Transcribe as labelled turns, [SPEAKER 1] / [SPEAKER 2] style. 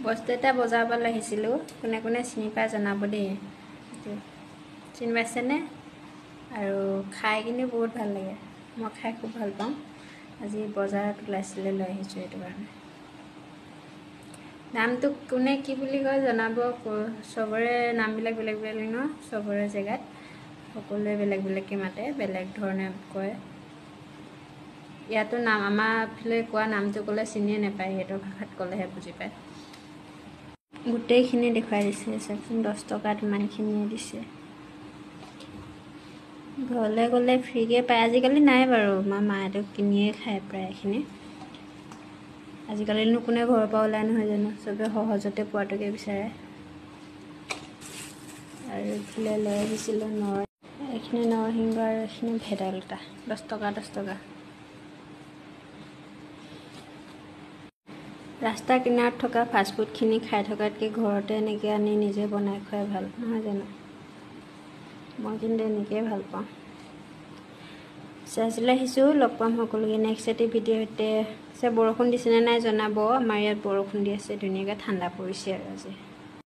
[SPEAKER 1] বস্তু এটা বজাৰৰ পৰা লৈ আহিছিলোঁ কোনে কোনে চিনি পাই জনাব দেই চিনি পাইছেনে আৰু খাই কিন্তু বহুত ভাল লাগে মই খাই খুব ভাল পাওঁ আজি বজাৰত ওলাইছিলে লৈ আহিছোঁ এইটো কাৰণে নামটো কোনে কি বুলি কয় জনাব চবৰে নামবিলাক বেলেগ বেলেগ ন চবৰে জেগাত সকলোৱে বেলেগ বেলেগকৈ মাতে বেলেগ ধৰণে কয় ইয়াতো নাম আমাৰ ফালে কোৱা নামটো ক'লে চিনিয়ে নাপায় সিহঁতৰ ভাষাত ক'লেহে বুজি পায় গোটেইখিনি দেখুৱাই দিছে চাওকচোন 10 টকাত ইমানখিনিয়ে দিছে ঘৰলৈ গ'লে ফ্ৰীকৈ পায় আজিকালি নাই বাৰু আমাৰ মায়েতো কিনিয়ে খায় প্ৰায়খিনি আজিকালিনো কোনে ঘৰৰ পৰা ওলাই নহয় জানো চবে সহজতে পোৱাটোকে বিচাৰে আৰু এইফালে লৈ আহিছিলোঁ এইখিনি নৰসিংহ আৰু এইখিনি ভেদাইলতা 10 টকা ৰাস্তা কিনাৰত থকা ফাষ্টফুডখিনি খাই থকাতকৈ ঘৰতে এনেকৈ আনি নিজে বনাই খুৱাই ভাল নহয় জানো মই কিন্তু এনেকৈয়ে ভাল পাওঁ চাইছিলে আহিছোঁ লগ পাম সকলোকে নেক্সট এটি ভিডিঅ'তে বৰষুণ দিছেনে নাই জনাব আমাৰ ইয়াত বৰষুণ দি আছে ধুনীয়াকৈ ঠাণ্ডা পৰিছে আৰু আজি